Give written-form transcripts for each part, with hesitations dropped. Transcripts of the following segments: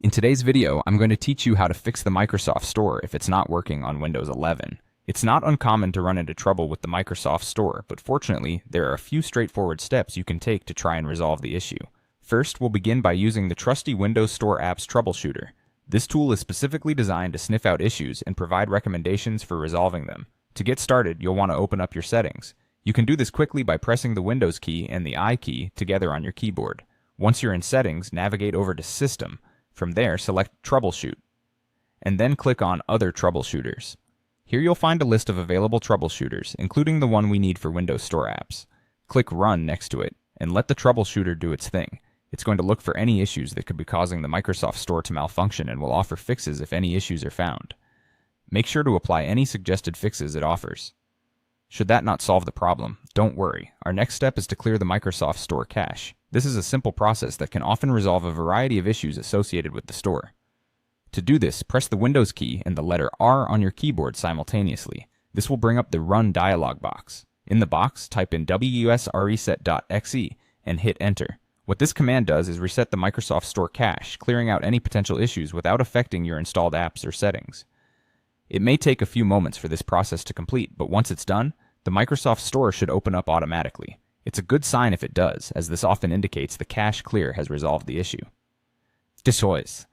In today's video, I'm going to teach you how to fix the Microsoft Store if it's not working on Windows 11. It's not uncommon to run into trouble with the Microsoft Store, but fortunately, there are a few straightforward steps you can take to try and resolve the issue. First, we'll begin by using the trusty Windows Store Apps Troubleshooter. This tool is specifically designed to sniff out issues and provide recommendations for resolving them. To get started, you'll want to open up your settings. You can do this quickly by pressing the Windows key and the I key together on your keyboard. Once you're in Settings, navigate over to System. From there, select Troubleshoot, and then click on Other Troubleshooters. Here you'll find a list of available troubleshooters, including the one we need for Windows Store apps. Click Run next to it, and let the troubleshooter do its thing. It's going to look for any issues that could be causing the Microsoft Store to malfunction and will offer fixes if any issues are found. Make sure to apply any suggested fixes it offers. Should that not solve the problem, don't worry. Our next step is to clear the Microsoft Store cache. This is a simple process that can often resolve a variety of issues associated with the store. To do this, press the Windows key and the letter R on your keyboard simultaneously. This will bring up the Run dialog box. In the box, type in wsreset.exe and hit Enter. What this command does is reset the Microsoft Store cache, clearing out any potential issues without affecting your installed apps or settings. It may take a few moments for this process to complete, but once it's done, the Microsoft Store should open up automatically. It's a good sign if it does, as this often indicates the cache clear has resolved the issue. Destroys.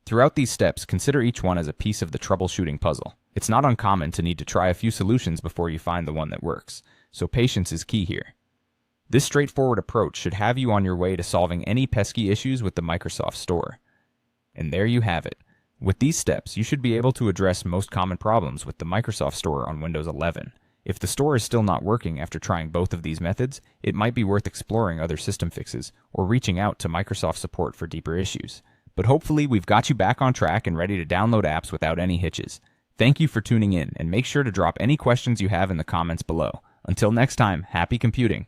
Throughout these steps, consider each one as a piece of the troubleshooting puzzle. It's not uncommon to need to try a few solutions before you find the one that works, so patience is key here. This straightforward approach should have you on your way to solving any pesky issues with the Microsoft Store. And there you have it. With these steps, you should be able to address most common problems with the Microsoft Store on Windows 11. If the store is still not working after trying both of these methods, it might be worth exploring other system fixes or reaching out to Microsoft support for deeper issues. But hopefully we've got you back on track and ready to download apps without any hitches. Thank you for tuning in, and make sure to drop any questions you have in the comments below. Until next time, happy computing!